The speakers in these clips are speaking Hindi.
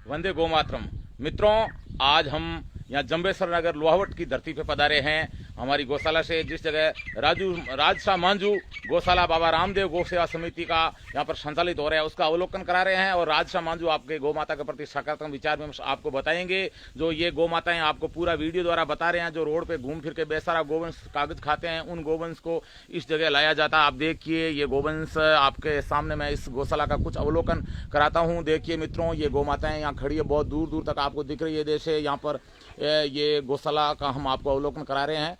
वंदे गोमातरम। मित्रों, आज हम यहाँ जंबेसर नगर लोहावट की धरती पे पधारे हैं। हमारी गौशाला से जिस जगह राजशाह मांझू गौशाला बाबा रामदेव गौ सेवा समिति का यहाँ पर संचालित हो रहा है, उसका अवलोकन करा रहे हैं। और राजशाह मांझू आपके गौ माता के प्रति सकारात्मक विचार में आपको बताएंगे। जो ये गौ माताएं आपको पूरा वीडियो द्वारा बता रहे हैं, जो रोड पे घूम फिर के बेसारा गोवंश कागज खाते हैं, उन गोवंश को इस जगह लाया जाता है। आप देखिए, ये गोवंश आपके सामने मैं इस गौशाला का कुछ अवलोकन कराता हूँ। देखिए मित्रों, ये गौ माताएं यहाँ खड़ी है, बहुत दूर दूर तक आपको दिख रही है। जैसे यहाँ पर ये गौशाला का हम आपको अवलोकन करा रहे हैं।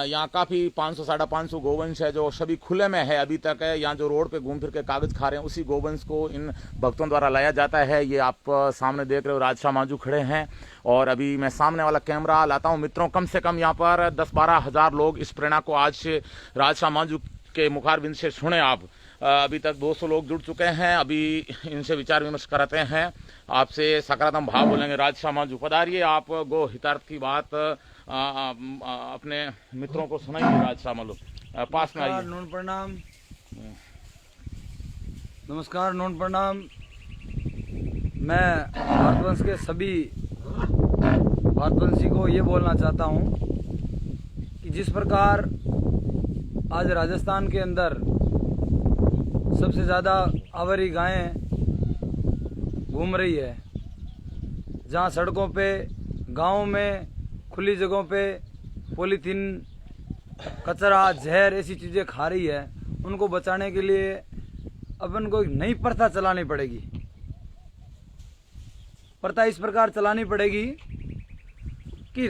यहाँ काफ़ी 500-550 गोवंश है जो सभी खुले में है अभी तक है। यहाँ जो रोड पे घूम फिर के कागज खा रहे हैं, उसी गोवंश को इन भक्तों द्वारा लाया जाता है। ये आप सामने देख रहे हो, राजशाह मांझू खड़े हैं। और अभी मैं सामने वाला कैमरा लाता हूँ। मित्रों, कम से कम यहाँ पर 10-12 हज़ार लोग इस प्रेरणा को आज से राजशाह मांझू के मुखारबिंद से सुने। आप अभी तक 200 लोग जुड़ चुके हैं। अभी इनसे विचार विमर्श कराते हैं, आपसे सकारात्मक भाव बोलेंगे। राजशाह मांझू पधारिए, आप गो हितार्थ की बात अपने मित्रों को सुनाइए। राजशाह मांझू पास में आइए। नोन प्रणाम, नमस्कार, नोन प्रणाम। मैं भारतवंश के सभी भारतवंशी को ये बोलना चाहता हूँ कि जिस प्रकार आज राजस्थान के अंदर सबसे ज़्यादा आवारी गायें घूम रही है, जहाँ सड़कों पे, गाँव में, खुली जगहों पे पॉलीथीन, कचरा, जहर ऐसी चीज़ें खा रही है, उनको बचाने के लिए अपन को एक नई प्रथा चलानी पड़ेगी। प्रथा इस प्रकार चलानी पड़ेगी कि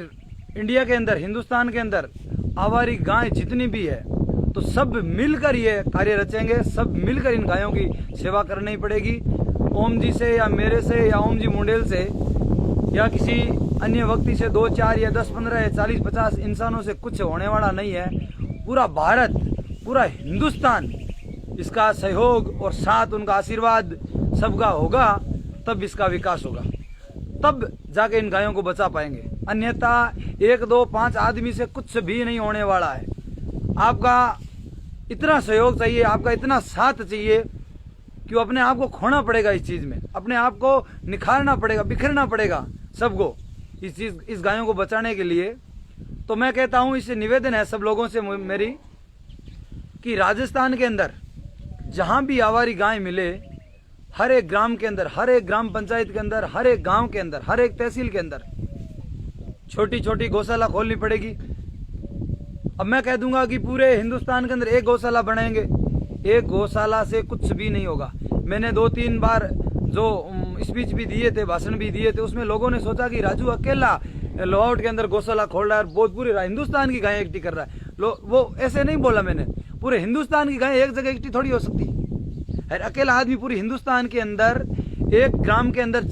इंडिया के अंदर, हिंदुस्तान के अंदर आवारी गाय जितनी भी है, तो सब मिलकर ये कार्य रचेंगे। सब मिलकर इन गायों की सेवा करनी पड़ेगी। ओम जी से या मेरे से या ओम जी मुंडेल से या किसी अन्य व्यक्ति से 2, 4 या 10, 15 या 40, 50 इंसानों से कुछ होने वाला नहीं है। पूरा भारत, पूरा हिंदुस्तान इसका सहयोग और साथ उनका आशीर्वाद सबका होगा, तब इसका विकास होगा, तब जाके इन गायों को बचा पाएंगे। अन्यथा 1, 2, 5 आदमी से कुछ भी नहीं होने वाला है। आपका इतना सहयोग चाहिए, आपका इतना साथ चाहिए कि अपने आप को खोना पड़ेगा इस चीज़ में, अपने आप को निखारना पड़ेगा, बिखरना पड़ेगा सबको इस गायों को बचाने के लिए। तो मैं कहता हूँ, इससे निवेदन है सब लोगों से मेरी कि राजस्थान के अंदर जहाँ भी आवारी गाय मिले, हर एक ग्राम के अंदर, हर एक ग्राम पंचायत के अंदर, हर एक गांव के अंदर, हर एक तहसील के अंदर छोटी छोटी गौशाला खोलनी पड़ेगी। अब मैं कह दूंगा कि पूरे हिंदुस्तान के अंदर एक गौशाला बनाएंगे, एक गौशाला से कुछ भी नहीं होगा। मैंने 2-3 बार जो स्पीच भी दिए थे, भाषण भी दिए थे, उसमें लोगों ने सोचा कि राजू अकेला लोहावट के अंदर गौशाला खोल रहा है, बहुत पूरे हिंदुस्तान की गायें इकट्ठी कर रहा है। वो ऐसे नहीं बोला मैंने। पूरे हिंदुस्तान की गायें एक जगह इकट्ठी थोड़ी हो सकती है। अकेला आदमी पूरे हिंदुस्तान के अंदर, एक ग्राम के अंदर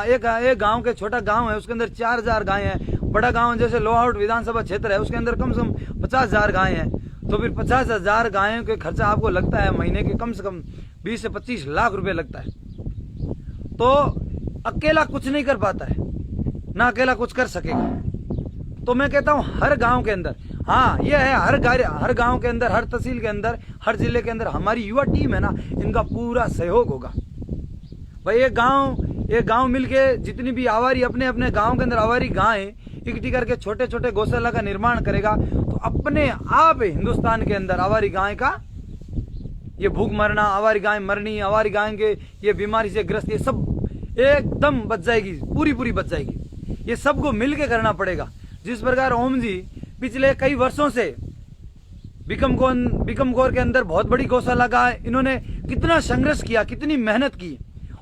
एक गांव के, छोटा गांव है उसके अंदर 4000 गायें हैं। बड़ा गांव जैसे लोहावट विधानसभा क्षेत्र है, उसके अंदर कम से कम 50,000 गायें हैं। तो फिर 50,000 गायों के खर्चा आपको लगता है महीने के कम से कम 20 से 25 लाख रुपए लगता है। तो अकेला कुछ नहीं कर पाता है, ना अकेला कुछ कर सकेगा। तो मैं कहता हूं हर गांव के अंदर, हाँ ये है, हर गांव के अंदर, हर तहसील के अंदर, हर जिले के अंदर हमारी युवा टीम है ना, इनका पूरा सहयोग होगा भाई। एक गांव मिलके जितनी भी आवारी, अपने अपने गांव के अंदर आवारी गायें इकट्ठी करके छोटे छोटे गौशाला का निर्माण करेगा, तो अपने आप हिंदुस्तान के अंदर आवारी गाय का ये भूख मरना, आवारी गाय मरनी, आवारी गाय के ये बीमारी से ग्रस्त, ये सब एकदम बच जाएगी, पूरी बच जाएगी। ये सबको मिलके करना पड़ेगा। जिस प्रकार ओम जी पिछले कई वर्षों से बिकमगौर के अंदर बहुत बड़ी गौशाला का इन्होंने कितना संघर्ष किया, कितनी मेहनत की।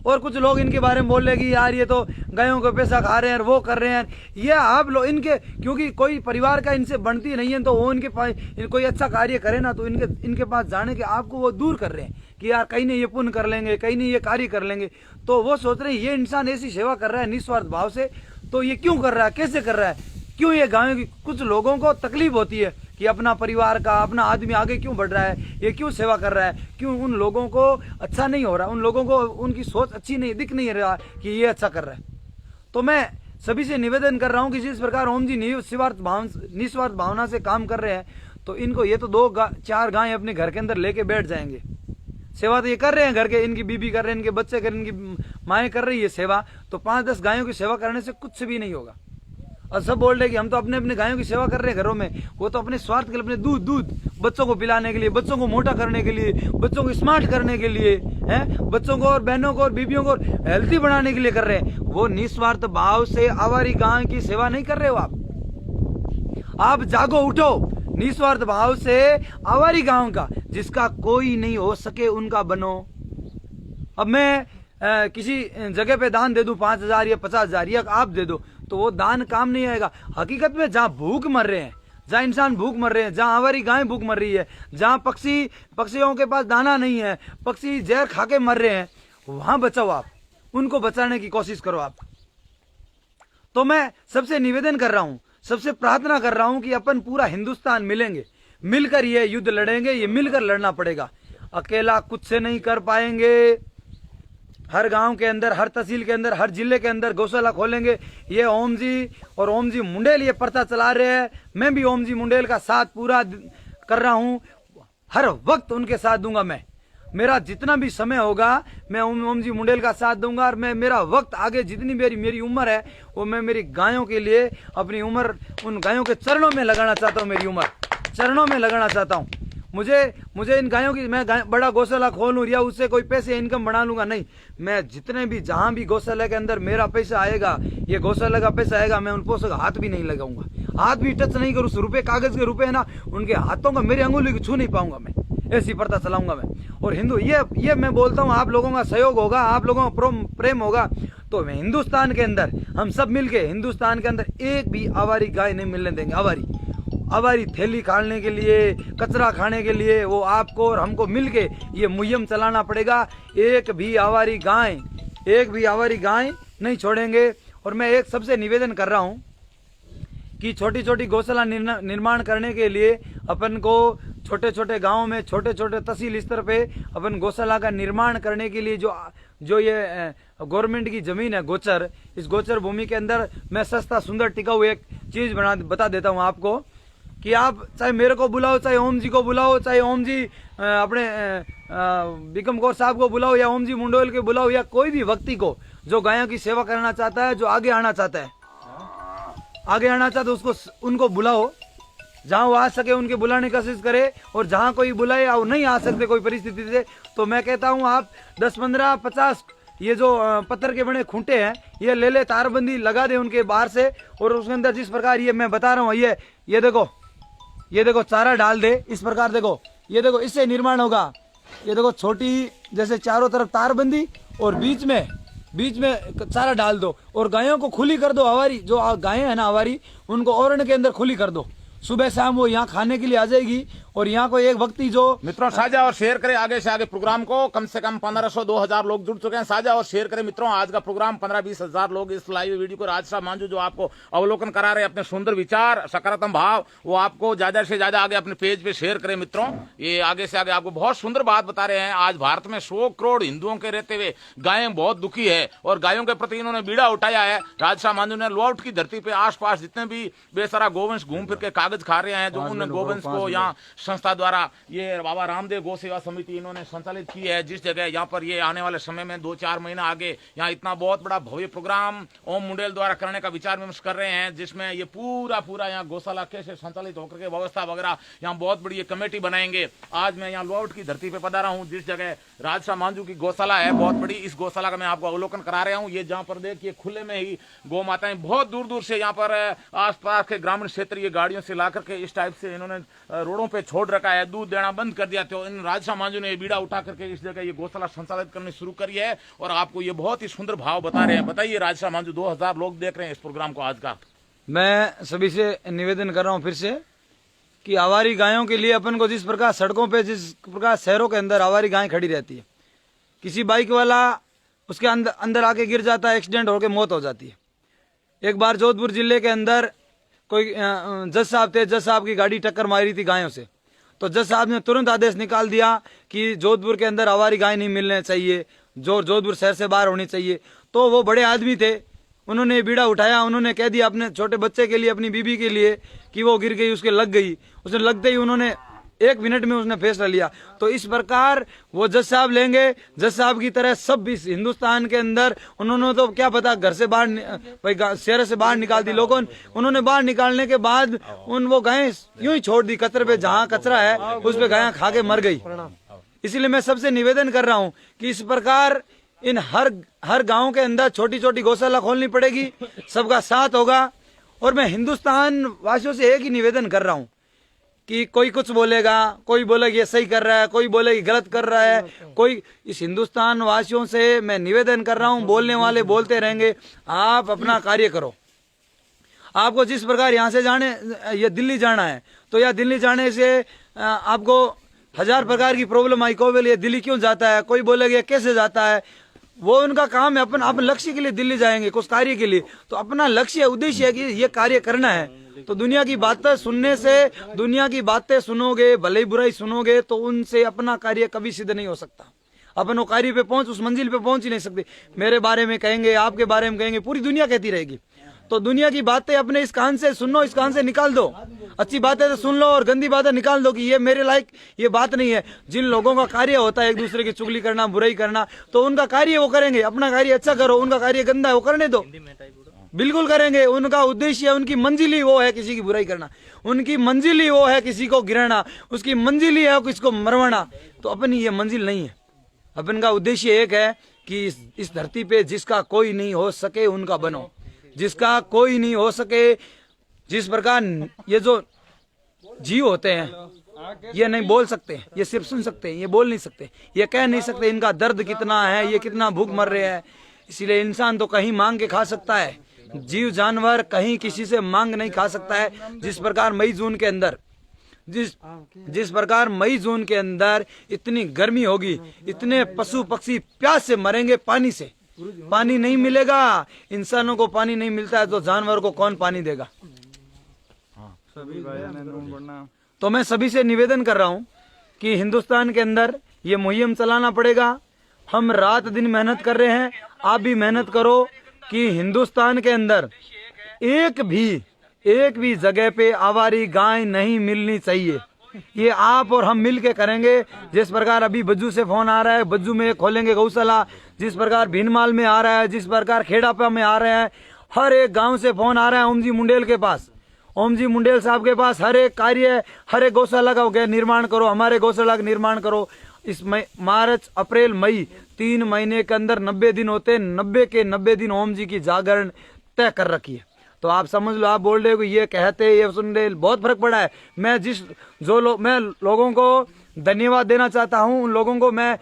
और कुछ लोग इनके बारे में बोल रहे कि यार ये तो गायों को पैसा खा रहे हैं, वो कर रहे हैं। ये आप लोग इनके, क्योंकि कोई परिवार का इनसे बनती नहीं है, तो वो इनके पास कोई अच्छा कार्य करे ना, तो इनके पास जाने के आपको वो दूर कर रहे हैं कि यार कहीं नहीं ये पुण्य कर लेंगे, कहीं नहीं ये कार्य कर लेंगे। तो वो सोच रहे हैं ये इंसान ऐसी सेवा कर रहा है निस्वार्थ भाव से, तो ये क्यों कर रहा है, कैसे कर रहा है, क्यों ये गायों की। कुछ लोगों को तकलीफ होती है कि अपना परिवार का, अपना आदमी आगे क्यों बढ़ रहा है, ये क्यों सेवा कर रहा है, क्यों उन लोगों को अच्छा नहीं हो रहा, उन लोगों को उनकी सोच अच्छी नहीं दिख नहीं रहा कि ये अच्छा कर रहा है। तो मैं सभी से निवेदन कर रहा हूँ कि जिस प्रकार ओम जी निस्वार्थ भावना से काम कर रहे हैं, तो इनको ये तो 2-4 गायें अपने घर के अंदर लेके बैठ जाएंगे, सेवा तो ये कर रहे हैं, घर के इनकी बीबी कर रहे हैं, इनके बच्चे कर रहे हैं, इनकी माएँ कर रही है सेवा, तो 5-10 गायों की सेवा करने से कुछ भी नहीं होगा। और सब बोल रहे कि हम तो अपने अपने गायों की सेवा कर रहे हैं घरों में, वो तो अपने स्वार्थ के लिए, अपने दूध बच्चों को पिलाने के लिए, बच्चों को मोटा करने के लिए, बच्चों को स्मार्ट करने के लिए, हैं, बच्चों को और बहनों को और बीबियों को हेल्थी बनाने के लिए कर रहे हैं। वो निस्वार्थ भाव से आवारी गाय की सेवा नहीं कर रहे हो आप जागो, उठो, निस्वार्थ भाव से आवारी गांव का जिसका कोई नहीं हो सके उनका बनो। अब मैं किसी जगह पे दान दे दूं 5,000 या 50,000 या आप दे दो, तो वो दान काम नहीं आएगा। हकीकत में जहां भूख मर रहे हैं, जहां इंसान भूख मर रहे हैं, जहां आवारी गाय भूख मर रही है, जहां पक्षियों के पास दाना नहीं है, पक्षी जहर खा के मर रहे हैं, वहां बचाओ आप, उनको बचाने की कोशिश करो आप। तो मैं सबसे निवेदन कर रहा हूं, सबसे प्रार्थना कर रहा हूं कि अपन पूरा हिंदुस्तान मिलेंगे, मिलकर ये युद्ध लड़ेंगे, ये मिलकर लड़ना पड़ेगा। अकेला कुछ से नहीं कर पाएंगे। हर गांव के अंदर, हर तहसील के अंदर, हर जिले के अंदर गौशाला खोलेंगे। ये ओम जी और ओम जी मुंडेल ये पर्चा चला रहे हैं, मैं भी ओम जी मुंडेल का साथ पूरा कर रहा हूं, हर वक्त उनके साथ दूंगा। मैं मेरा जितना भी समय होगा मैं ओम जी मुंडेल का साथ दूंगा। और मैं मेरा वक्त आगे जितनी मेरी उम्र है वो मैं मेरी गायों के लिए अपनी उम्र उन गायों के चरणों में लगाना चाहता हूँ। मेरी उम्र चरणों में लगाना चाहता हूँ। मुझे इन गायों की, मैं बड़ा गौशाला खोलूं या उससे कोई पैसे इनकम बना लूंगा, नहीं। मैं जितने भी जहां भी गौशाला के अंदर मेरा पैसा आएगा, ये गौशाला का पैसा आएगा, मैं उन पैसों का हाथ भी नहीं लगाऊंगा, हाथ भी टच नहीं करूँ। रुपए, कागज के रुपए है ना, उनके हाथों का मेरे अंगुली को छू नहीं पाऊंगा मैं, ऐसी प्रथा चलाऊंगा मैं। और हिंदू ये मैं बोलता हूँ, आप लोगों का सहयोग होगा, आप लोगों का प्रेम होगा, तो हिंदुस्तान के अंदर हम सब मिलके हिंदुस्तान के अंदर एक भी आवारी गाय नहीं मिलने देंगे। आवारी थैली खाने के लिए, कचरा खाने के लिए वो आपको और हमको मिलके ये मुहिम चलाना पड़ेगा। एक भी आवारी गाय नहीं छोड़ेंगे। और मैं एक सबसे निवेदन कर रहा हूँ कि छोटी छोटी गौशाला निर्माण करने के लिए अपन को छोटे छोटे गाँव में, छोटे छोटे तहसील स्तर पे अपन गौशाला का निर्माण करने के लिए जो ये गवर्नमेंट की जमीन है गोचर, इस गोचर भूमि के अंदर मैं सस्ता सुंदर टिकाऊ एक चीज बता देता हूँ आपको कि आप चाहे मेरे को बुलाओ, चाहे ओम जी को बुलाओ, चाहे ओम जी अपने बिकम कौर साहब को बुलाओ, या ओम जी मुंडोल के बुलाओ, या कोई भी व्यक्ति को जो गायों की सेवा करना चाहता है, जो आगे आना चाहता है उसको उनको बुलाओ। जहां वो आ सके उनके बुलाने की कोशिश करे, और जहां कोई बुलाए और नहीं आ सकते कोई परिस्थिति से, तो मैं कहता हूं आप 10, 15, 50 ये जो पत्थर के बने खूंटे हैं ये ले ले, तारबंदी लगा दे उनके बाहर से, और उसके अंदर जिस प्रकार ये मैं बता रहा हूँ, ये देखो चारा डाल दे, इस प्रकार देखो, ये देखो इससे निर्माण होगा। ये देखो छोटी जैसे चारों तरफ तारबंदी और बीच में चारा डाल दो, और गायों को खुली कर दो। आवारी जो गायें है ना, आवारी, उनको ओरन के अंदर खुली कर दो। सुबह शाम वो यहाँ खाने के लिए आ जाएगी। और यहाँ को एक व्यक्ति जो मित्रों साझा और शेयर करें आगे से आगे प्रोग्राम को। कम से कम 1500-2000 लोग जुड़ चुके हैं। साझा और शेयर करें मित्रों। आज का प्रोग्राम 15-20 हजार लोग इस लाइव वीडियो को राजसा मांझू जो आपको अवलोकन करा रहे, अपने सुंदर विचार, सकारात्मक भाव, वो आपको ज्यादा से ज्यादा आगे अपने पेज पे शेयर करें मित्रों। ये आगे से आगे आपको बहुत सुंदर बात बता रहे हैं। आज भारत में 100 करोड़ हिंदुओं के रहते हुए गायें बहुत दुखी है, और गायों के प्रति इन्होंने बीड़ा उठाया है। राजसा मांझू ने लोहावट की धरती पे आसपास जितने भी बेसहारा गोवंश घूम फिर के कागज खा रहे हैं, जो उन गोवंश को यहाँ संस्था द्वारा ये बाबा रामदेव गौ सेवा समिति इन्होंने संचालित की है। जिस जगह यहाँ पर ये आने वाले समय में 2-4 महीना आगे यहाँ इतना बहुत बड़ा भव्य प्रोग्राम ओम मुंडेल द्वारा करने का विचार विमर्श कर रहे हैं, जिसमें ये पूरा यहाँ गौशाला कैसे संचालित होकर के व्यवस्था वगैरह यहाँ बहुत बड़ी कमेटी बनाएंगे। आज मैं यहाँ लोहावट की धरती पे पधारा हूँ, जिस जगह राजसा मांझू की गौशाला है बहुत बड़ी। इस गौशाला का मैं आपको अवलोकन करा रहा हूँ। ये जहाँ पर देखिए खुले में ही गौ माताएं बहुत दूर दूर से यहाँ पर आसपास के ग्रामीण क्षेत्र ये गाड़ियों से ला करके इस टाइप से इन्होंने रोडों पे छोड़ रखा है, दूध देना बंद कर दिया। तो इन राजसा मांझू ने बीड़ा उठा करके इस जगह ये गौशाला संचालित करनी शुरू करी है, और आपको ये बहुत ही सुंदर भाव बता रहे हैं। बताइए राजसा मांझू, 2000 लोग देख रहे हैं इस प्रोग्राम को आज का। मैं सभी से निवेदन कर रहा हूँ फिर से कि आवारी गायों के लिए अपन को जिस प्रकार सड़कों पे, जिस प्रकार शहरों के अंदर आवारी गाय खड़ी रहती है, किसी बाइक वाला उसके अंदर आके गिर जाता है, एक्सीडेंट होकर मौत हो जाती है। एक बार जोधपुर जिले के अंदर कोई जज साहब थे, जज साहब की गाड़ी टक्कर मारी थी गायों से, तो जज साहब ने तुरंत आदेश निकाल दिया कि जोधपुर के अंदर आवारी गाय नहीं मिलने चाहिए, जो जोधपुर शहर से बाहर होनी चाहिए। तो वो बड़े आदमी थे, उन्होंने बीड़ा उठाया, उन्होंने कह दिया अपने छोटे बच्चे के लिए, अपनी बीबी के लिए कि वो गिर गई, उसके लग गई। उसने लगते ही उन्होंने 1 मिनट में उसने फैसला लिया। तो इस प्रकार वो जज साहब लेंगे, जज साहब की तरह सब इस हिंदुस्तान के अंदर, उन्होंने तो क्या पता घर से बाहर भाई शहर से बाहर निकाल दी लोगों, उन्होंने बाहर निकालने के बाद वो गायें यूं ही छोड़ दी कचरे पे, जहाँ कचरा है उस पे गायें खा के मर गई। इसलिए मैं सबसे निवेदन कर रहा हूँ कि इस प्रकार इन हर गांव के अंदर छोटी छोटी गौशाला खोलनी पड़ेगी, सबका साथ होगा। और मैं हिंदुस्तान वासियों से एक ही निवेदन कर रहा हूँ कि कोई कुछ बोलेगा, कोई बोलेगा ये सही कर रहा है, कोई बोलेगा गलत कर रहा है, कोई, इस हिंदुस्तान वासियों से मैं निवेदन कर रहा हूँ, बोलने वाले बोलते रहेंगे, आप अपना कार्य करो। आपको जिस प्रकार यहाँ से जाने, ये दिल्ली जाना है, तो यह दिल्ली जाने से आपको 1000 प्रकार की प्रॉब्लम आई। कोई बोले ये दिल्ली क्यों जाता है, कोई बोलेगा कैसे जाता है, वो उनका काम है। अपन लक्ष्य के लिए दिल्ली जाएंगे, कुछ कार्य के लिए, तो अपना लक्ष्य उद्देश्य है कि ये कार्य करना है। तो दुनिया की बातें सुनने से, दुनिया की बातें सुनोगे, भले बुराई सुनोगे, तो उनसे अपना कार्य कभी सिद्ध नहीं हो सकता। अपन वो कार्य पे उस मंजिल पे पहुंच ही नहीं सकते। मेरे बारे में कहेंगे, आपके बारे में कहेंगे, पूरी दुनिया कहती रहेगी। तो दुनिया की बातें अपने इस कान से सुनो, इस कान से निकाल दो। अच्छी बातें तो सुन लो और गंदी बातें निकाल दो कि ये मेरे लायक ये बात नहीं है। जिन लोगों का कार्य होता है एक दूसरे की चुगली करना, बुराई करना, तो उनका कार्य वो करेंगे। अपना कार्य अच्छा करो, उनका कार्य गंदा है वो करने दो, बिल्कुल करेंगे। उनका उद्देश्य है, उनकी मंजिल ही वो है किसी की बुराई करना, उनकी मंजिल ही वो है किसी को गिराना, उसकी मंजिल ही है किसी को मरवाना। तो अपनी ये मंजिल नहीं है। अपन का उद्देश्य एक है कि इस धरती पे जिसका कोई नहीं हो सके उनका बनो, जिसका कोई नहीं हो सके। जिस प्रकार ये जो जीव होते हैं, ये नहीं बोल सकते, ये सिर्फ सुन सकते हैं, ये बोल नहीं सकते, ये कह नहीं सकते इनका दर्द कितना है, ये कितना भूख मर रहे हैं। इसीलिए इंसान तो कहीं मांग के खा सकता है, जीव जानवर कहीं किसी से मांग नहीं खा सकता है। जिस प्रकार मई जून के अंदर जिस प्रकार मई जून के अंदर इतनी गर्मी होगी, इतने पशु पक्षी प्यास से मरेंगे, पानी से, पानी नहीं मिलेगा। इंसानों को पानी नहीं मिलता है तो जानवर को कौन पानी देगा। तो मैं सभी से निवेदन कर रहा हूं कि हिंदुस्तान के अंदर ये मुहिम चलाना पड़ेगा। हम रात दिन मेहनत कर रहे हैं, आप भी मेहनत करो कि हिंदुस्तान के अंदर एक भी जगह पे आवारी गाय नहीं मिलनी चाहिए। ये आप और हम मिल के करेंगे। जिस प्रकार अभी बज्जू से फोन आ रहा है, बज्जू में खोलेंगे गौशाला, जिस प्रकार भीनमाल में आ रहा है, जिस प्रकार खेड़ापा में आ रहे हैं, हर एक गांव से फोन आ रहा है। ओम जी मुंडेल के पास, ओम जी मुंडेल साहब के पास हर एक कार्य, हर एक गौशाला का निर्माण करो, हमारे गौशाला का निर्माण करो। इस मार्च अप्रैल मई 3 महीने के अंदर 90 दिन होते हैं, 90 के 90 दिन ओम जी की जागरण तय कर रखी है। तो आप समझ लो, आप बोल रहे हो ये कहते ये सुन रहे, बहुत फर्क पड़ा है। मैं मैं लोगों को धन्यवाद देना चाहता हूँ, उन लोगों को मैं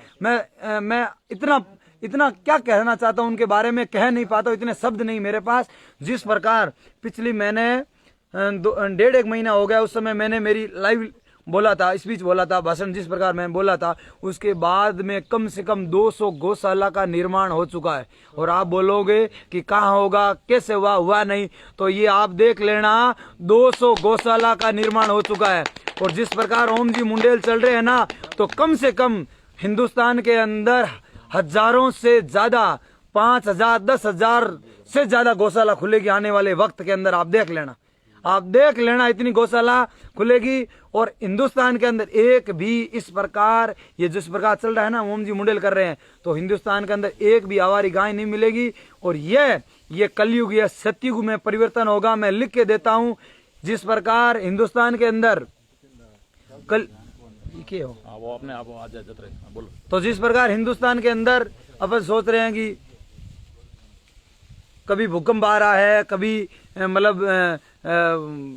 इतना क्या कहना चाहता हूँ उनके बारे में, कह नहीं पाता हूँ, इतने शब्द नहीं मेरे पास। जिस प्रकार पिछली मैंने 1.5 महीना हो गया, उस समय मैंने मेरी लाइव बोला था, स्पीच बोला था, भाषण जिस प्रकार मैं बोला था, उसके बाद में कम से कम 200 गौशाला का निर्माण हो चुका है। और आप बोलोगे कि कहाँ होगा, कैसे हुआ नहीं, तो ये आप देख लेना, 200 गौशाला का निर्माण हो चुका है। और जिस प्रकार ओम जी मुंडेल चल रहे हैं ना, तो कम से कम हिंदुस्तान के अंदर हजारों से ज्यादा, 5000 10,000 से ज्यादा गौशाला खुलेगी आने वाले वक्त के अंदर। आप देख लेना इतनी गौशाला खुलेगी। और हिंदुस्तान के अंदर एक भी इस प्रकार, ये जिस प्रकार चल रहा है ना, ओम जी मुंडेल कर रहे हैं, तो हिंदुस्तान के अंदर एक भी आवारी गाय नहीं मिलेगी। और ये कलयुग, ये सतयुग में परिवर्तन होगा। मैं लिख के देता हूँ, जिस प्रकार हिंदुस्तान के अंदर कल क्या हो, वो अपने आप आ जाए, बोलो। तो जिस प्रकार हिंदुस्तान के अंदर अपन सोच रहे हैं कि कभी भूकंप आ रहा है, कभी मतलब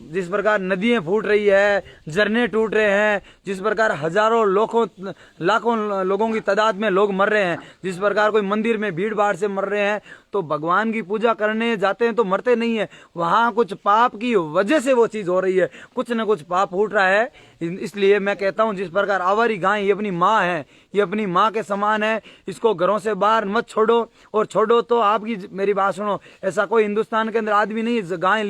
जिस प्रकार नदियां फूट रही है, झरने टूट रहे हैं, जिस प्रकार हजारों लाखों लोगों की तादाद में लोग मर रहे हैं, जिस प्रकार कोई मंदिर में भीड़ भाड़ से मर रहे हैं, तो भगवान की पूजा करने जाते हैं तो मरते नहीं है, वहां कुछ पाप की वजह से वो चीज हो रही है, कुछ न कुछ पाप फूट रहा है। इसलिए मैं कहता हूं, जिस प्रकार आवारी गाय ये अपनी माँ है, ये अपनी माँ के समान है, इसको घरों से बाहर मत छोड़ो। और छोड़ो तो आपकी मेरी बात सुनो, ऐसा कोई हिंदुस्तान के अंदर आदमी नहीं गाय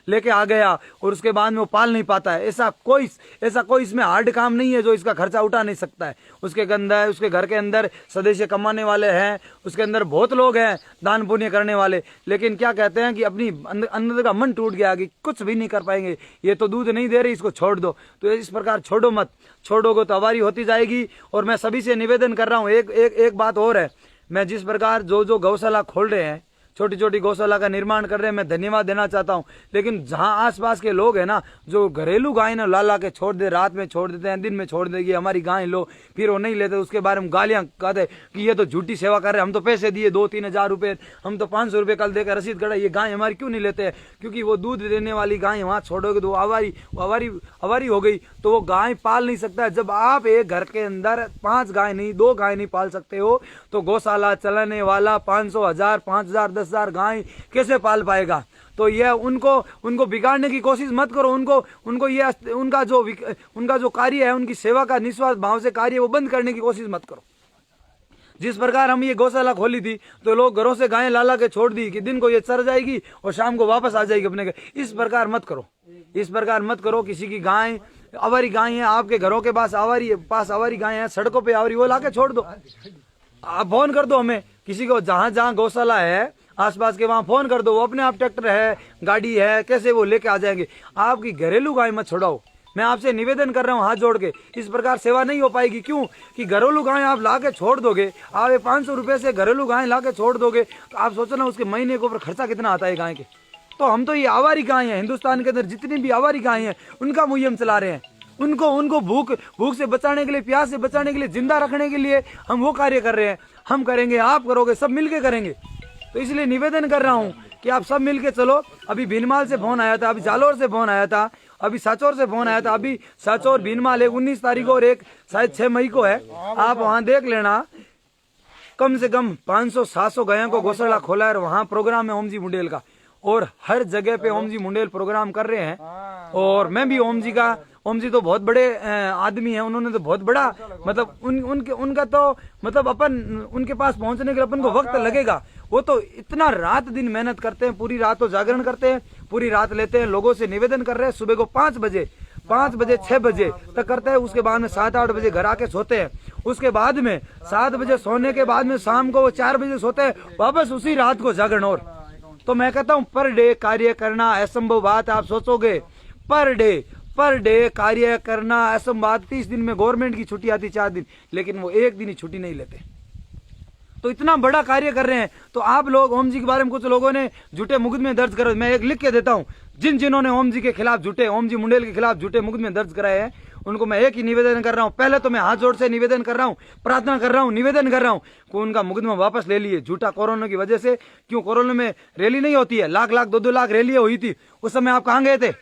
लेके आ गया और उसके बाद में वो पाल नहीं पाता है। ऐसा कोई इसमें हार्ड काम नहीं है जो इसका खर्चा उठा नहीं सकता है। उसके घर के अंदर स्वदेशी कमाने वाले हैं, उसके अंदर बहुत लोग हैं, दान पुण्य करने वाले, लेकिन क्या कहते हैं कि अपनी अंदर का मन टूट गया कि कुछ भी नहीं कर पाएंगे, ये तो दूध नहीं दे रही, इसको छोड़ दो। तो इस प्रकार छोड़ो मत, छोड़ोगे तो आवारी होती जाएगी। और मैं सभी से निवेदन कर रहा हूँ, एक बात और है, मैं जिस प्रकार जो गौशाला खोल रहे हैं, छोटी छोटी गौशाला का निर्माण कर रहे हैं, मैं धन्यवाद देना चाहता हूं। लेकिन जहां आसपास के लोग हैं ना, जो घरेलू गाय ना ला के छोड़ दे, रात में छोड़ देते हैं, दिन में छोड़ देगी हमारी गाय लो, फिर वो नहीं लेते, उसके बारे में गालियां कहते कि ये तो झूठी सेवा कर रहे हैं, हम तो पैसे दिए 2-3 हज़ार रुपये, हम तो 500 रुपये कल देकर रसीद करा, ये गाय हमारी क्यों नहीं लेते हैं? क्योंकि वो दूध देने वाली गाय वहां छोड़ोगे तो आवारी हो गई, तो वो गाय पाल नहीं सकता है। जब आप एक घर के अंदर 5 गाय नहीं, 2 गाय नहीं पाल सकते हो, तो गौशाला चलाने वाला 500, 1000, 5000, 10,000 गाय कैसे पाल पाएगा? तो ये उनको बिगाड़ने की कोशिश मत करो। उनको ये उनका जो कार्य है, उनकी सेवा का निस्वार्थ भाव से कार्य, वो बंद करने की कोशिश मत करो। जिस प्रकार हम ये गौशाला खोली थी, तो लोग घरों से गायें ला के छोड़ दी कि दिन को ये चर जाएगी और शाम को वापस आ जाएगी अपने घर। इस प्रकार मत करो, इस प्रकार मत करो। किसी की गाय आवारी गाय है, आपके घरों के पास आवारी गाय है, सड़कों पे आवारी, वो ला के छोड़ दो। आप फोन कर दो हमें, किसी को जहां गौशाला है आसपास के, वहां फोन कर दो, वो अपने आप ट्रैक्टर है, गाड़ी है, कैसे वो लेके आ जाएंगे। आपकी घरेलू गाय मत छोड़ाओ, मैं आपसे निवेदन कर रहा हूं हाथ जोड़ के। इस प्रकार सेवा नहीं हो पाएगी। क्यों कि घरेलू गाय आप ला के छोड़ दोगे, आप 500 रुपए से घरेलू गाय ला के छोड़ दोगे, तो आप सोचो ना उसके महीने के ऊपर खर्चा कितना आता है गाय के। तो हम तो ये आवारी गाय हैं, हिंदुस्तान के अंदर जितनी भी आवारी गाय हैं, उनका मुहिम चला रहे हैं। उनको भूख से बचाने के लिए, प्यास से बचाने के लिए, जिंदा रखने के लिए हम वो कार्य कर रहे हैं। हम करेंगे, आप करोगे, सब मिलके करेंगे। तो इसलिए निवेदन कर रहा हूँ कि आप सब मिलके चलो। अभी भीनमाल से फोन आया था, अभी जालोर से फोन आया था, अभी साचौर से फोन आया था। अभी साचौर भीनमाल एक 19 तारीख को और एक शायद 6 मई को है, आप वहां देख लेना। कम से कम 500-700 गायों को गौशाला खोला है और वहाँ प्रोग्राम है ओम जी मुंडेल का, और हर जगह पे ओम जी मुंडेल प्रोग्राम कर रहे हैं। और मैं भी ओम जी तो बहुत बड़े आदमी हैं, उन्होंने तो बहुत बड़ा मतलब उनका तो मतलब अपन उनके पास पहुंचने के लिए अपन को वक्त लगेगा। वो तो इतना रात दिन मेहनत करते हैं, पूरी रात तो जागरण करते हैं, पूरी रात लेते हैं। लोगों से निवेदन कर रहे हैं, सुबह को 5 बजे 6 बजे तक करते हैं। उसके बाद में 7-8 बजे घर आके सोते हैं। उसके बाद में 7 बजे सोने के बाद में शाम को वो 4 बजे सोते हैं, वापस उसी रात को जागरण। और तो मैं कहता हूँ पर डे कार्य करना असंभव बात। आप सोचोगे पर डे कार्य करना असंभव बात। 30 दिन में गवर्नमेंट की छुट्टी आती 4 दिन, लेकिन वो 1 दिन ही छुट्टी नहीं लेते। तो इतना बड़ा कार्य कर रहे हैं। तो आप लोग ओम जी के बारे में, कुछ लोगों ने झूठे मुकदमे दर्ज करे, मैं एक लिख के देता हूँ। जिन्होंने ओम जी के खिलाफ ओम जी मुंडेल के खिलाफ झूठे मुकदमे दर्ज कराए हैं, उनको मैं एक ही निवेदन कर रहा हूँ। पहले तो मैं हाथ जोड़ से निवेदन कर रहा हूँ, प्रार्थना कर रहा हूँ, निवेदन कर रहा हूँ कि उनका मुकदमा वापस ले लिए। झूठा कोरोना की वजह से, क्यों कोरोना में रैली नहीं होती है, लाख 2-2 लाख रैलियां हुई थी, उस समय आप कहाँ गए थे?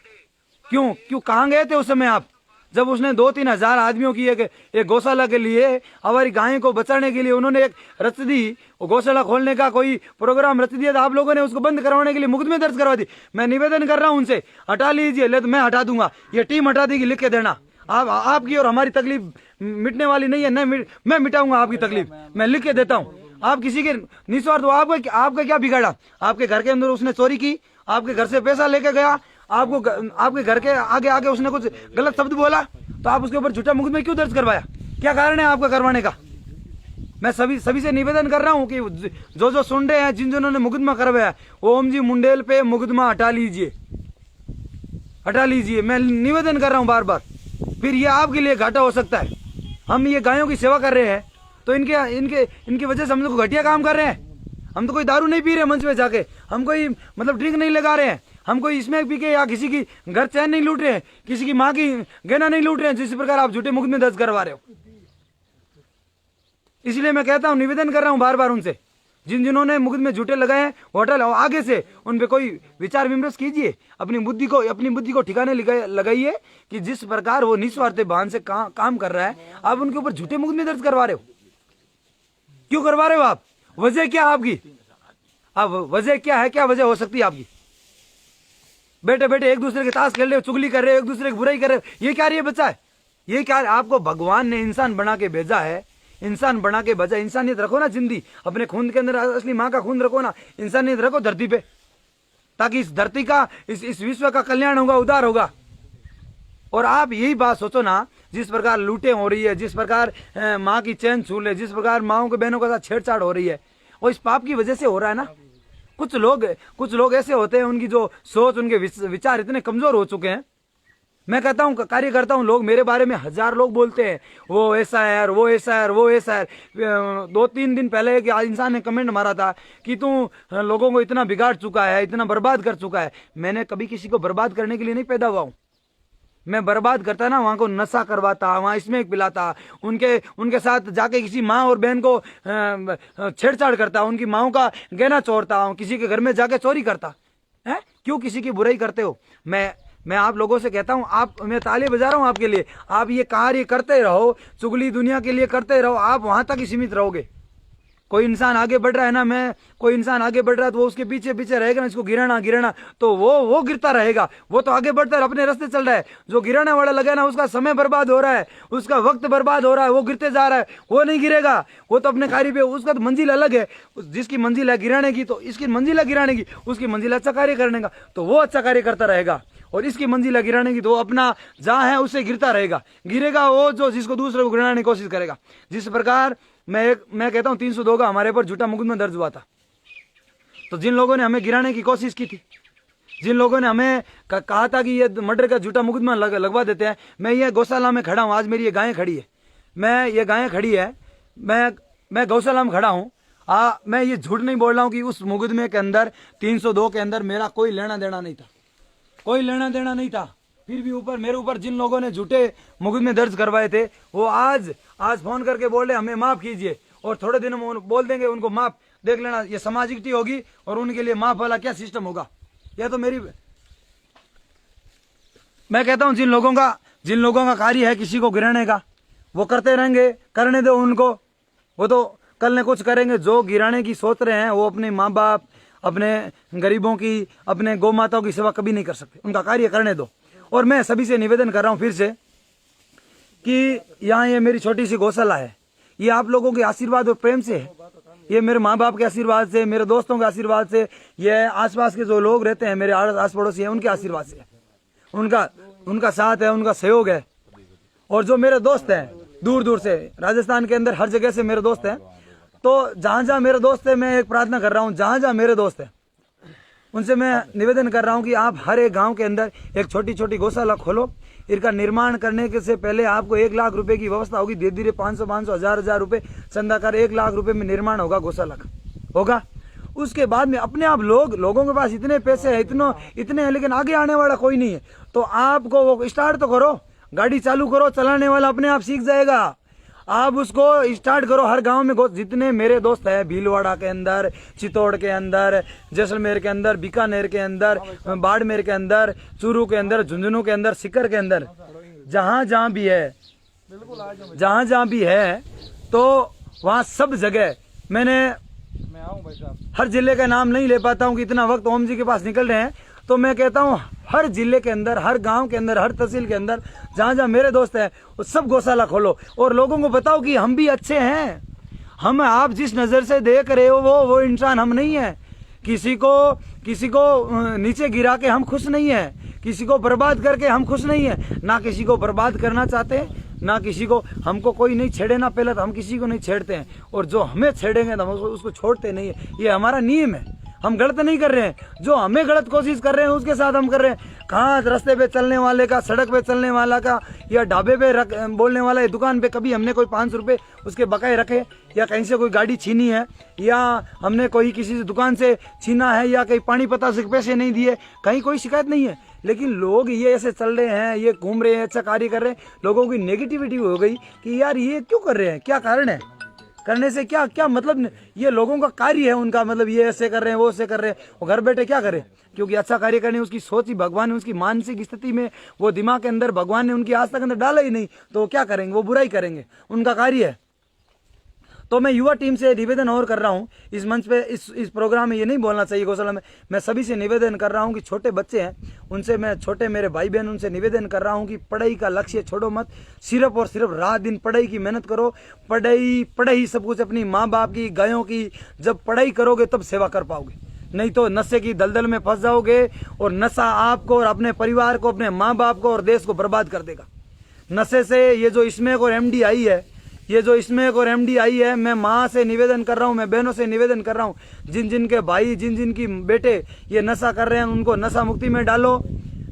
क्यों कहाँ गए थे उस समय आप? जब उसने 2-3 हज़ार आदमियों की एक गौशाला के लिए, हमारी गायों को बचाने के लिए उन्होंने एक रच दी, गौशाला खोलने का कोई प्रोग्राम रच दिया था, आप लोगों ने उसको बंद करवाने के लिए मुकदमे दर्ज करवा दी। मैं निवेदन कर रहा हूं उनसे, हटा लीजिए। ले तो मैं हटा दूंगा, ये टीम हटा देगी, लिख के देना। आपकी और हमारी तकलीफ मिटने वाली नहीं है, मैं मिटाऊंगा आपकी तकलीफ, मैं लिख के देता हूँ। आप किसी के निस्वार्थ हो, आपका क्या बिगाड़ा? आपके घर के अंदर उसने चोरी की, आपके घर से पैसा लेके गया, आपके घर के आगे उसने कुछ गलत शब्द बोला, तो आप उसके ऊपर झूठा मुकदमा क्यों दर्ज करवाया? क्या कारण है आपका करवाने का? मैं सभी से निवेदन कर रहा हूं कि जो सुन रहे हैं, जिन्होंने मुकदमा करवाया, ओम जी मुंडेल पे मुकदमा हटा लीजिए। मैं निवेदन कर रहा हूं बार, फिर ये आपके लिए घाटा हो सकता है। हम ये गायों की सेवा कर रहे हैं, तो इनकी वजह से हम लोग घटिया काम कर रहे हैं। हम तो कोई दारू नहीं पी रहे मंच पे जाके, हम कोई मतलब ड्रिंक नहीं लगा रहे हैं, हम कोई इसमें पी के या किसी की घर चैन नहीं लूट रहे हैं, किसी की माँ की गहना नहीं लूट रहे हैं, जिस प्रकार आप झूठे मुकदमे दर्ज करवा रहे हो। इसलिए मैं कहता हूं, निवेदन कर रहा हूं बार उनसे, जिन्होंने मुकदमे झूठे लगाए हैं, होटल आगे से उन पे कोई विचार विमर्श कीजिए, अपनी बुद्धि को ठिकाने लगाइए कि जिस प्रकार वो निस्वार्थ भान से काम कर रहा है, आप उनके ऊपर झूठे मुकदमे दर्ज करवा रहे हो। क्यों करवा रहे हो आप? वजह क्या आपकी? आप वजह क्या है? क्या वजह हो सकती है आपकी? बैठे एक दूसरे के ताश खेल रहे हो, चुगली कर रहे हो, एक दूसरे की बुराई कर रहे हो, ये क्या रही है बच्चा है? ये क्या? आपको भगवान ने इंसान बना के भेजा है, इंसान बना के भेजा। इंसानियत रखो ना, जिंदगी अपने खून के अंदर, असली माँ का खून रखो ना, इंसानियत रखो धरती पे, ताकि इस धरती का, इस विश्व का कल्याण होगा, उद्धार होगा। और आप यही बात सोचो ना, जिस प्रकार लूटें हो रही है, जिस प्रकार माँ की चैन छूल है, जिस प्रकार माओ के बहनों के साथ छेड़छाड़ हो रही है, वो इस पाप की वजह से हो रहा है ना। कुछ लोग ऐसे होते हैं, उनकी जो सोच, उनके विचार इतने कमजोर हो चुके हैं। मैं कहता हूँ, कार्य करता हूँ, लोग मेरे बारे में 1000 लोग बोलते हैं, वो ऐसा है यार, वो ऐसा है, वो ऐसा है। 2-3 दिन पहले एक इंसान ने कमेंट मारा था कि तू लोगों को इतना बिगाड़ चुका है, इतना बर्बाद कर चुका है। मैंने कभी किसी को बर्बाद करने के लिए नहीं पैदा हुआ हूँ। मैं बर्बाद करता ना, वहाँ को नशा करवाता, वहाँ स्मैक पिलाता, उनके साथ जाके किसी माँ और बहन को छेड़छाड़ करता, उनकी माओं का गहना चोरता, किसी के घर में जाके चोरी करता है। क्यों किसी की बुराई करते हो? मैं आप लोगों से कहता हूँ, मैं ताली बजा रहा हूँ आपके लिए, आप ये कार्य करते रहो, चुगली दुनिया के लिए करते रहो, आप वहां तक ही सीमित रहोगे। कोई इंसान आगे बढ़ रहा है ना, कोई इंसान आगे बढ़ रहा है तो वो उसके पीछे पीछे रहेगा ना, इसको गिराना तो वो गिरता रहेगा। वो तो आगे बढ़ता है, अपने रास्ते चल रहा है। जो गिराने वाला लगा ना, उसका समय बर्बाद हो रहा है, उसका वक्त बर्बाद हो रहा है, वो गिरते जा रहा है, वो नहीं गिरेगा। वो तो अपने कार्य पे, उसका तो मंजिल अलग है। जिसकी मंजिल है गिराने की, तो इसकी मंजिल है गिराने की, उसकी मंजिल अच्छा कार्य करने का, तो वो अच्छा कार्य करता रहेगा। और इसकी मंजिल है गिराने की, तो वो अपना जहां है उससे गिरता रहेगा, गिरेगा वो जो जिसको दूसरे को गिराने की कोशिश करेगा। जिस प्रकार मैं कहता हूँ 302 का हमारे पर झूठा मुकदमा दर्ज हुआ था। तो जिन लोगों ने हमें गिराने की कोशिश की थी, जिन लोगों ने हमें कहा था कि ये मर्डर का झूठा मुकदमा लगवा देते हैं, मैं ये गौशाला में खड़ा हूँ, आज मेरी ये गायें खड़ी है, मैं गौशाला में खड़ा हूँ। मैं ये झूठ नहीं बोल रहा हूँ कि उस मुकदमे के अंदर 302 के अंदर मेरा कोई लेना देना नहीं था, कोई लेना देना नहीं था। फिर भी मेरे ऊपर जिन लोगों ने झूठे मुकदमे दर्ज करवाए थे, वो आज फोन करके बोल रहे हमें माफ कीजिए, और थोड़े दिन में बोल देंगे उनको माफ। देख लेना, ये सामाजिकता होगी और उनके लिए माफ वाला क्या सिस्टम होगा। यह तो मैं कहता हूं, जिन लोगों का कार्य है किसी को गिराने का, वो करते रहेंगे, करने दो उनको, वो तो कल न कुछ करेंगे। जो गिराने की सोच रहे हैं, वो अपने माँ बाप, अपने गरीबों की, अपने गौ माताओं की सेवा कभी नहीं कर सकते। उनका कार्य करने दो। और मैं सभी से निवेदन कर रहा हूं फिर से कि यहाँ ये मेरी छोटी सी गौशाला है, ये आप लोगों के आशीर्वाद और प्रेम से है, ये मेरे माँ बाप के आशीर्वाद से, मेरे दोस्तों के आशीर्वाद से, ये आसपास के जो लोग रहते हैं, मेरे आस पड़ोसी हैं, उनके आशीर्वाद से, उनका साथ है, उनका सहयोग है। और जो मेरे दोस्त हैं दूर दूर से, राजस्थान के अंदर हर जगह से मेरे दोस्त हैं, तो जहां मेरे दोस्त है, मैं एक प्रार्थना कर रहा हूँ, जहां मेरे दोस्त है उनसे मैं निवेदन कर रहा हूं कि आप हर एक गांव के अंदर एक छोटी छोटी गौशाला खोलो। इनका निर्माण करने के से पहले आपको 1 लाख रुपए की व्यवस्था होगी। धीरे धीरे 500 1000 रुपए चंदा कर 1 लाख रुपए में निर्माण होगा, गौशाला का होगा। उसके बाद में अपने आप लोगों के पास इतने पैसे है, इतने हैं, लेकिन आगे आने वाला कोई नहीं है। तो आपको वो स्टार्ट तो करो, गाड़ी चालू करो, चलाने वाला अपने आप सीख जाएगा। आप उसको स्टार्ट करो। हर गांव में जितने मेरे दोस्त हैं, भीलवाड़ा के अंदर, चित्तौड़ के अंदर, जैसलमेर के अंदर, बीकानेर के अंदर, बाड़मेर के अंदर, चूरू के अंदर, झुंझुनू के अंदर, सीकर के अंदर, जहां भी है, तो वहां सब जगह मैं हर जिले का नाम नहीं ले पाता हूं कि इतना वक्त ओम जी के पास निकल रहे हैं। तो मैं कहता हूं हर जिले के अंदर, हर गांव के अंदर, हर तहसील के अंदर, जहां मेरे दोस्त हैं, वो सब गौशाला खोलो और लोगों को बताओ कि हम भी अच्छे हैं। हम, आप जिस नजर से देख रहे हो वो इंसान हम नहीं है। किसी को नीचे गिरा के हम खुश नहीं है, किसी को बर्बाद करके हम खुश नहीं है, ना किसी को बर्बाद करना चाहते हैं, ना किसी को, हमको कोई नहीं छेड़े ना पहले, तो हम किसी को नहीं छेड़ते हैं, और जो हमें छेड़ेंगे तो हम उसको छोड़ते नहीं है। ये हमारा नियम है। हम गलत नहीं कर रहे हैं, जो हमें गलत कोशिश कर रहे हैं उसके साथ हम कर रहे हैं। कहाँ रास्ते पे चलने वाले का, सड़क पे चलने वाला का, या ढाबे पे बोलने वाला है, दुकान पे कभी हमने कोई 500 रुपये उसके बकाए रखे, या कहीं से कोई गाड़ी छीनी है, या हमने कोई किसी दुकान से छीना है, या कहीं पानी पता से पैसे नहीं दिए, कहीं कोई शिकायत नहीं है। लेकिन लोग ये ऐसे चल रहे हैं, ये घूम रहे हैं, अच्छा कार्य कर रहे हैं, लोगों की नेगेटिविटी हो गई कि यार ये क्यों कर रहे हैं, क्या कारण है, करने से क्या मतलब। ये लोगों का कार्य है, उनका मतलब ये ऐसे कर रहे हैं, वो ऐसे कर रहे हैं, वो घर बैठे क्या करें, क्योंकि अच्छा कार्य करने उसकी सोच ही भगवान ने उसकी मानसिक स्थिति में, वो दिमाग के अंदर भगवान ने उनकी आज तक अंदर डाला ही नहीं, तो वो क्या करेंगे, वो बुराई करेंगे, उनका कार्य है। तो मैं युवा टीम से निवेदन और कर रहा हूं, इस मंच पे, इस प्रोग्राम में ये नहीं बोलना चाहिए गौशाला में, मैं सभी से निवेदन कर रहा हूं कि छोटे बच्चे हैं उनसे, मैं छोटे मेरे भाई बहन उनसे निवेदन कर रहा हूं कि पढ़ाई का लक्ष्य छोड़ो मत, सिर्फ और सिर्फ रात दिन पढ़ाई की मेहनत करो। पढ़ाई सब कुछ, अपनी माँ बाप की, गायों की, जब पढ़ाई करोगे तब सेवा कर पाओगे, नहीं तो नशे की दलदल में फंस जाओगे, और नशा आपको और अपने परिवार को, अपने माँ बाप को और देश को बर्बाद कर देगा। नशे से ये जो स्मैक और MD आई है, ये जो इसमें एक और एमडी आई है, मैं माँ से निवेदन कर रहा हूँ, मैं बहनों से निवेदन कर रहा हूँ, जिन जिन के भाई, जिन जिन की बेटे ये नशा कर रहे हैं, उनको नशा मुक्ति में डालो,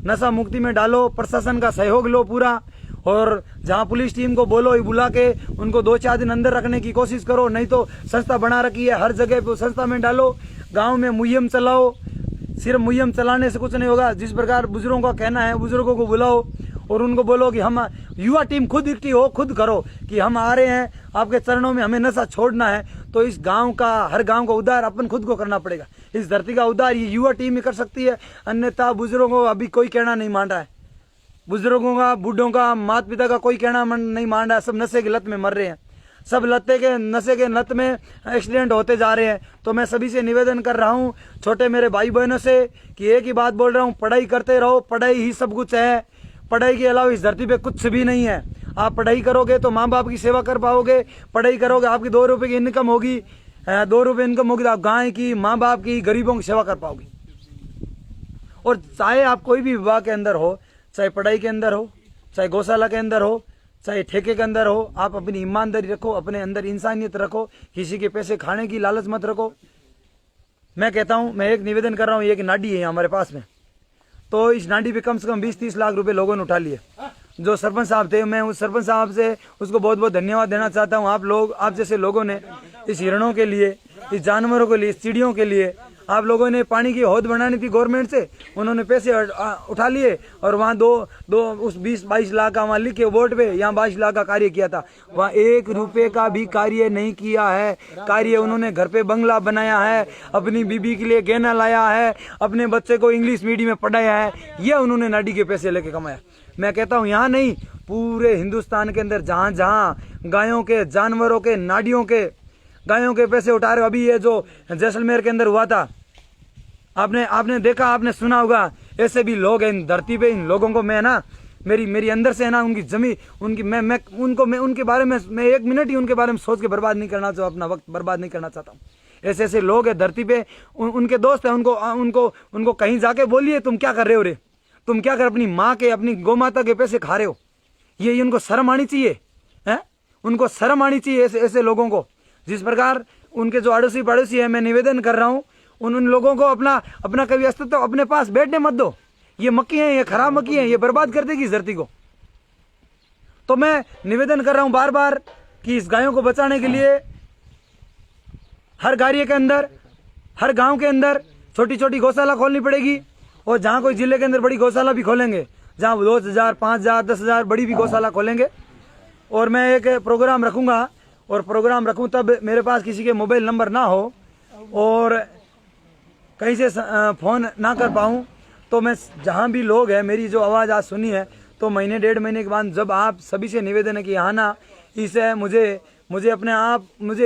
नशा मुक्ति में डालो। प्रशासन का सहयोग लो पूरा, और जहाँ पुलिस टीम को बोलो बुला के उनको 2-4 दिन अंदर रखने की कोशिश करो, नहीं तो संस्था बना रखी है, हर जगह पे संस्था में डालो। गाँव में मुहिम चलाओ, सिर्फ मुहिम चलाने से कुछ नहीं होगा। जिस प्रकार बुजुर्गों का कहना है, बुजुर्गों को बुलाओ और उनको बोलो कि हम युवा टीम खुद इकट्ठी हो, खुद करो कि हम आ रहे हैं आपके चरणों में, हमें नशा छोड़ना है। तो इस गांव का, हर गांव का उद्धार अपन खुद को करना पड़ेगा। इस धरती का उद्धार ये युवा टीम ही कर सकती है, अन्यथा बुजुर्गों को अभी कोई कहना नहीं मान रहा है। बुजुर्गों का, बूढ़ों का, माता पिता का कोई कहना नहीं मान रहा है। सब नशे की लत में मर रहे हैं, सब नशे के लत में एक्सीडेंट होते जा रहे हैं। तो मैं सभी से निवेदन कर रहा हूँ, छोटे मेरे भाई बहनों से, कि एक ही बात बोल रहा हूँ, पढ़ाई करते रहो, पढ़ाई ही सब कुछ है। पढ़ाई के अलावा इस धरती पे कुछ भी नहीं है। आप पढ़ाई करोगे तो माँ बाप की सेवा कर पाओगे, पढ़ाई करोगे आपकी 2 रुपए की इनकम होगी, 2 रुपए इनकम होगी तो आप गाय की, माँ बाप की, गरीबों की सेवा कर पाओगे। और चाहे आप कोई भी विभाग के अंदर हो, चाहे पढ़ाई के अंदर हो, चाहे गौशाला के अंदर हो, चाहे ठेके के अंदर हो, आप अपनी ईमानदारी रखो, अपने अंदर इंसानियत रखो, किसी के पैसे खाने की लालच मत रखो। मैं कहता हूँ, मैं एक निवेदन कर रहा हूँ, ये एक नाडी है हमारे पास में, तो इस नाडी पे कम से कम 20-30 लाख रुपए लोगों ने उठा लिए। जो सरपंच साहब थे, मैं उस सरपंच साहब से उसको बहुत बहुत धन्यवाद देना चाहता हूँ। आप जैसे लोगों ने इस हिरणों के लिए, इस जानवरों के लिए, इस चिड़ियों के लिए आप लोगों ने पानी की हौद बनानी थी गवर्नमेंट से, उन्होंने पैसे उठा लिए और वहाँ उस 20-22 लाख का वहाँ लिखे बोर्ड पे, यहाँ 22 लाख का कार्य किया था। वहाँ 1 रुपए का भी कार्य नहीं किया है। कार्य उन्होंने घर पे बंगला बनाया है, अपनी बीबी के लिए गहना लाया है, अपने बच्चे को इंग्लिश मीडियम में पढ़ाया है, ये उन्होंने नाडी के पैसे लेके कमाया। मैं कहता हूँ यहाँ नहीं, पूरे हिंदुस्तान के अंदर जहाँ जहाँ गायों के, जानवरों के, नाडियों के, गायों के पैसे उठा रहे हो। अभी ये जो जैसलमेर के अंदर हुआ था, आपने देखा, आपने सुना होगा। ऐसे भी लोग हैं इन धरती पे, इन लोगों को मैं ना, मेरी अंदर से है ना, उनकी जमी, उनकी मैं उनके बारे में मैं 1 मिनट ही उनके बारे में सोच के बर्बाद नहीं करना चाहता, अपना वक्त बर्बाद नहीं करना चाहता हूँ। ऐसे ऐसे लोग हैं धरती पे, उनके दोस्त हैं, उनको कहीं जाके बोलिए तुम क्या कर रहे हो रे, तुम क्या कर अपनी माँ के, अपनी गौ माता के पैसे खा रहे हो। ये उनको शर्म आनी चाहिए, है, उनको शर्म आनी चाहिए ऐसे लोगों को। जिस प्रकार उनके जो अड़ोसी पड़ोसी है, मैं निवेदन कर रहा हूँ, उन लोगों को अपना कभी अस्तित्व अपने पास बैठने मत दो। ये मक्खी है, ये खराब मक्खी है, ये बर्बाद कर देगी इस धरती को। तो मैं निवेदन कर रहा हूँ बार बार कि इस गायों को बचाने के लिए हर कार्य के अंदर, हर गांव के अंदर छोटी छोटी गौशाला खोलनी पड़ेगी। और जहाँ कोई जिले के अंदर बड़ी गौशाला भी खोलेंगे, जहाँ 2000, 5000, 10,000 बड़ी भी गौशाला खोलेंगे। और मैं एक प्रोग्राम रखूँगा, और प्रोग्राम रखूँ तब मेरे पास किसी के मोबाइल नंबर ना हो और कहीं से फ़ोन ना कर पाऊँ, तो मैं जहाँ भी लोग हैं, मेरी जो आवाज़ आज सुनी है, तो महीने 1.5 महीने के बाद जब आप सभी से निवेदन है कि हाँ ना, इसे मुझे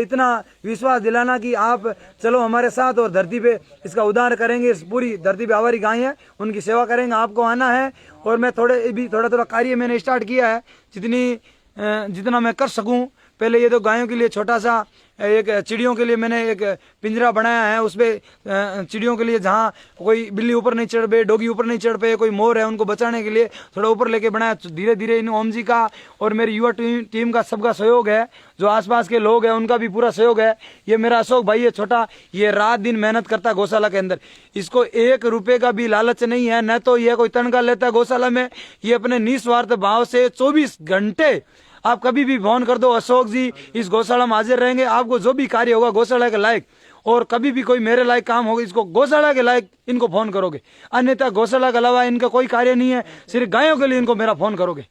इतना विश्वास दिलाना कि आप चलो हमारे साथ और धरती पे इसका उद्धार करेंगे। इस पूरी धरती पे आवारी गाय है, उनकी सेवा करेंगे, आपको आना है। और मैं थोड़ा कार्य मैंने स्टार्ट किया है, जितना मैं कर सकूं। पहले ये तो गायों के लिए छोटा सा एक, चिड़ियों के लिए मैंने एक पिंजरा बनाया है, उसपे चिड़ियों के लिए जहाँ कोई बिल्ली ऊपर नहीं चढ़ पे, डोगी ऊपर नहीं चढ़ पे, कोई मोर है, उनको बचाने के लिए थोड़ा ऊपर लेके बनाया। धीरे धीरे इन ओम जी का और मेरी युवा टीम का सबका सहयोग है, जो आसपास के लोग हैं उनका भी पूरा सहयोग है। ये मेरा अशोक भाई है छोटा, ये रात दिन मेहनत करता है गौशाला के अंदर। इसको 1 रुपए का भी लालच नहीं है, न तो ये कोई तनख्वाह लेता है गौशाला में। ये अपने निस्वार्थ भाव से 24 घंटे, आप कभी भी फोन कर दो, अशोक जी इस गौशाला में हाजिर रहेंगे। आपको जो भी कार्य होगा गौशाला के लायक, और कभी भी कोई मेरे लायक काम होगा, इसको गौशाला के लायक इनको फोन करोगे, अन्यथा गौशाला के अलावा इनका कोई कार्य नहीं है, सिर्फ गायों के लिए इनको मेरा फोन करोगे।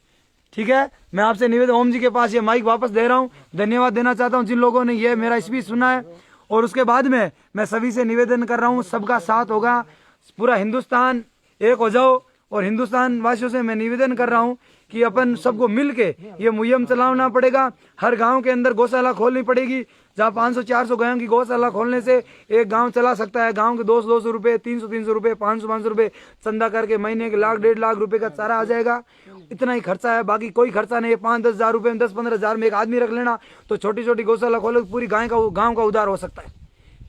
ठीक है, मैं आपसे निवेदन, ओम जी के पास ये माइक वापस दे रहा हूँ। धन्यवाद देना चाहता हूँ जिन लोगों ने ये मेरा स्पीच सुना है। और उसके बाद में मैं सभी से निवेदन कर रहा हूँ, सबका साथ होगा, पूरा हिंदुस्तान एक हो जाओ। और हिंदुस्तान वासियों से मैं निवेदन कर रहा हूँ कि अपन सबको मिल के ये मुहिम चलाना पड़ेगा। हर गांव के अंदर गौशाला खोलनी पड़ेगी, जहाँ 500-400 गायों की गौशाला खोलने से एक गांव चला सकता है। गांव के 200-200 रुपये, 300-300 रुपये, 500-500 रुपये चंदा करके महीने के 1,00,000-1.5 लाख रुपए का चारा आ जाएगा। इतना ही खर्चा है, बाकी कोई खर्चा नहीं है। 5-10 हज़ार रुपये में, 10-15 हज़ार में एक आदमी रख लेना, तो छोटी छोटी गौशाला खोलो, पूरी गांव का उद्धार हो सकता है।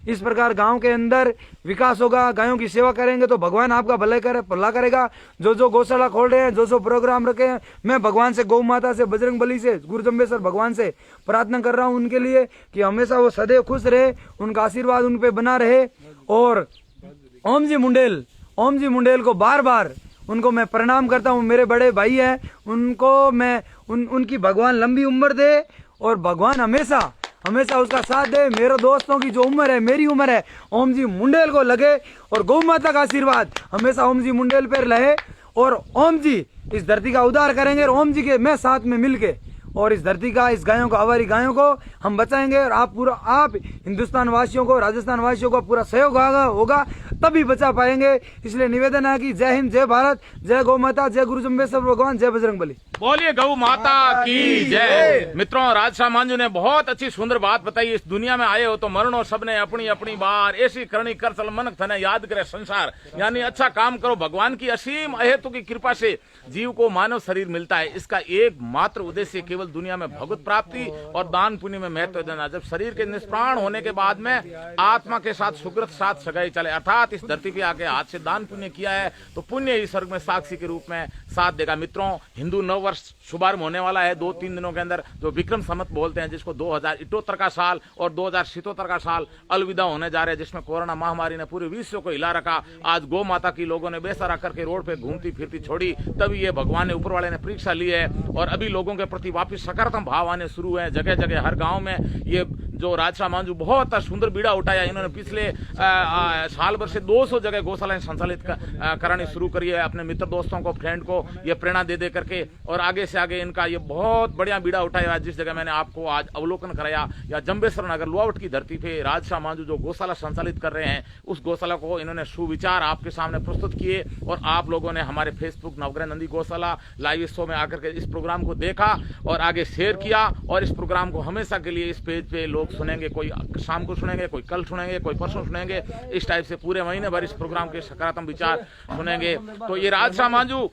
इस प्रकार गांव के अंदर विकास होगा। गायों की सेवा करेंगे तो भगवान आपका भला करेगा। जो गौशाला खोल रहे हैं, जो प्रोग्राम रखे हैं, मैं भगवान से, गौ माता से, बजरंग बली से, गुरु जम्बेश्वर भगवान से प्रार्थना कर रहा हूं उनके लिए कि हमेशा वो सदैव खुश रहे, उनका आशीर्वाद उन पे बना रहे। और ओम जी मुंडेल को बार बार उनको मैं प्रणाम करता हूँ। मेरे बड़े भाई हैं, उनको मैं उनकी भगवान लंबी उम्र दे और भगवान हमेशा उसका साथ दे। मेरे दोस्तों की जो उम्र है, मेरी उम्र है, ओम जी मुंडेल को लगे और गौ माता का आशीर्वाद हमेशा ओम जी मुंडेल पर रहे। और ओम जी इस धरती का उद्धार करेंगे और ओम जी के मैं साथ में मिलके और इस धरती का, इस गायों को, आवारी गायों को हम बचाएंगे। और आप हिंदुस्तान वासियों को, राजस्थान वासियों को पूरा सहयोग होगा तभी बचा पाएंगे। इसलिए निवेदन है कि जय हिंद, जय भारत, जय गौ माता, जय गुरु जम्बेश्वर भगवान, जय बजरंग बली। बोलिए गौ माता की जय। मित्रों, राजशाह मांझू ने बहुत अच्छी सुंदर बात बताई। इस दुनिया में आए हो तो मरणो सबने अपनी अपनी बार, ऐसी करनी कर चल मनक थने याद करे संसार। यानी अच्छा काम करो, भगवान की असीम अहेतु की कृपा से जीव को मानव शरीर मिलता है। इसका एकमात्र उद्देश्य केवल दुनिया में भगवत प्राप्ति और दान पुण्य में महत्व देना। जब शरीर के निष्प्राण होने के बाद में आत्मा के साथ सुकृत साथ सगाई चले, अर्थात इस धरती पे आके हाथ से दान पुण्य किया है तो पुण्य ही स्वर्ग में साक्षी के रूप में साथ देगा। मित्रों, हिंदू नव वर्ष शुभारंभ होने वाला है 2-3 दिनों के अंदर, जो विक्रम संवत बोलते हैं, जिसको 2078 का साल और 2077 का साल अलविदा होने जा रहे हैं, जिसमें कोरोना महामारी ने पूरे विश्व को हिला रखा। आज गौ माता की लोगों ने बेसहारा करके रोड पे घूमती फिरती छोड़ी, तभी ये भगवान ने, ऊपर वाले ने परीक्षा ली है। और अभी लोगों के प्रति वापिस सकारात्मक भाव आने शुरू है। जगह जगह हर गांव में ये जो राजशाह मांझू बहुत सुंदर बीड़ा उठाया। इन्होंने पिछले साल भर से 200 जगह गौशालाएं संचालित करानी शुरू करी है। अपने मित्र दोस्तों को, फ्रेंड को ये प्रेरणा दे करके, और आगे से आगे इनका ये बहुत बढ़िया बीड़ा उठाया है। जिस जगह मैंने आपको आज अवलोकन कराया, या जम्बेश्वर नगर लोहावट की धरती पे राजशाह मांझू जो गौशाला संचालित कर रहे हैं, उस गौशाला को इन्होंने सुविचार आपके सामने प्रस्तुत किए। और आप लोगों ने हमारे फेसबुक नवग्रह नंदी गौशाला लाइव शो में आकर के इस प्रोग्राम को देखा और आगे शेयर किया। और इस प्रोग्राम को हमेशा के लिए इस पेज पे लोग सुनेंगे, कोई शाम को सुनेंगे, कोई कल सुनेंगे, कोई परसों सुनेंगे। इस टाइप से पूरे महीने भर इस प्रोग्राम के सकारात्मक विचार सुनेंगे। तो ये राजशाह मांझू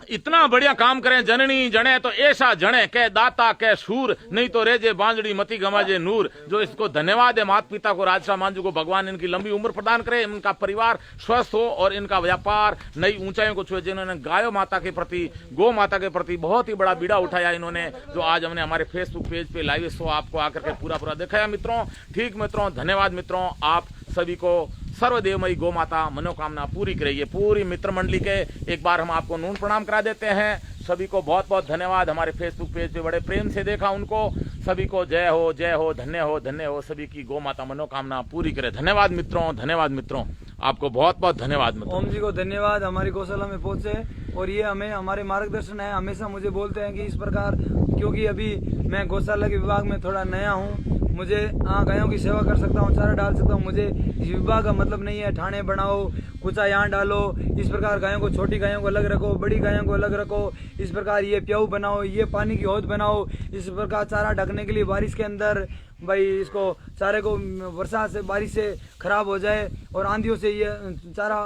इतना बढ़िया काम करें, जननी जने तो ऐसा जने, कह दाता कह सूर, नहीं तो रेजे बांजड़ी मती गमाजे नूर। जो इसको धन्यवाद है माता पिता को, राजशाह मांझू को, भगवान इनकी लंबी उम्र प्रदान करे, इनका परिवार स्वस्थ हो और इनका व्यापार नई ऊंचाइयों को छुए। जिन्होंने गायों माता के प्रति, गौ माता के प्रति बहुत ही बड़ा बीड़ा उठाया इन्होंने, जो आज हमने हमारे फेसबुक पेज पे लाइव शो आपको आकर के पूरा दिखाया। मित्रों, ठीक मित्रों, धन्यवाद मित्रों। आप सभी को सर्वदेवमयी गौ माता मनोकामना पूरी करेगी। पूरी मित्र मंडली के एक बार हम आपको नून प्रणाम करा देते हैं। सभी को बहुत बहुत धन्यवाद। हमारे फेसबुक पेज पे बड़े प्रेम से देखा उनको। सभी को जय हो, जय हो, धन्य हो, धन्य हो। सभी की गौ माता मनोकामना पूरी करे। धन्यवाद मित्रों, धन्यवाद मित्रों, आपको बहुत बहुत धन्यवाद मित्रों। ओम जी को धन्यवाद, हमारी गौशाला में पहुंचे और ये हमें, हमारे मार्गदर्शन है। हमेशा मुझे बोलते हैं कि इस प्रकार, क्योंकि अभी मैं गौशाला के विभाग में थोड़ा नया हूँ, मुझे गायों की सेवा कर सकता हूँ, चारा डाल सकता हूँ, मुझे इस विभाग का मतलब नहीं है ठाणे बनाओ, कुचा यहाँ डालो, इस प्रकार गायों को, छोटी गायों को अलग रखो, बड़ी गायों को अलग रखो, इस प्रकार ये प्याऊ बनाओ, ये पानी की हौद बनाओ, इस प्रकार चारा ढकने के लिए बारिश के अंदर भाई इसको चारे को वर्षा से, बारिश से खराब हो जाए और आंधियों से ये चारा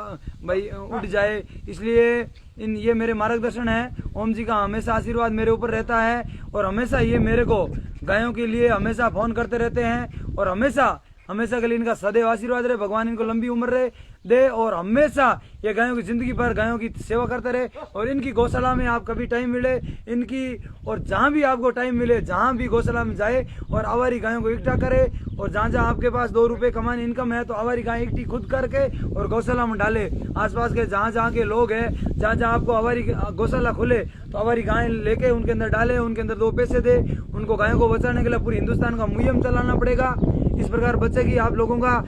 भाई उड़ जाए, इसलिए ये मेरे मार्गदर्शन है। ओम जी का हमेशा आशीर्वाद मेरे ऊपर रहता है और हमेशा ये मेरे को गायों के लिए हमेशा फोन करते रहते हैं और हमेशा के लिए इनका सदैव आशीर्वाद रहे। भगवान इनको लंबी उम्र रहे दे और हमेशा ये गायों की जिंदगी भर गायों की सेवा करते रहे। और इनकी गौशाला में आप कभी टाइम मिले इनकी, और जहाँ भी आपको टाइम मिले, जहाँ भी गौशाला में जाए और आवारी गायों को इकट्ठा करे, और जहाँ जहाँ आपके पास 2 रुपए कमाने इनकम है तो आवारी गाय इकट्ठी खुद करके और गौशाला में डाले। आसपास के जहाँ जहाँ के लोग हैं, जहाँ जहाँ आपको आवारी गौशाला खुले तो आवारी गाय लेके उनके अंदर डाले, उनके अंदर 2 पैसे दे। उनको गायों को बचाने के लिए पूरी हिंदुस्तान का मुहिम चलाना पड़ेगा। इस प्रकार बचेगी। आप लोगों का,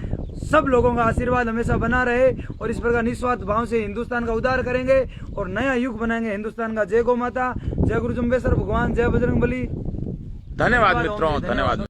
सब लोगों का आशीर्वाद हमेशा बना रहे और इस प्रकार निस्वार्थ भाव से हिंदुस्तान का उद्धार करेंगे और नया युग बनाएंगे हिंदुस्तान का। जय गौ माता, जय गुरु जम्बेश्वर भगवान, जय बजरंग बली। धन्यवाद मित्रों, धन्यवाद।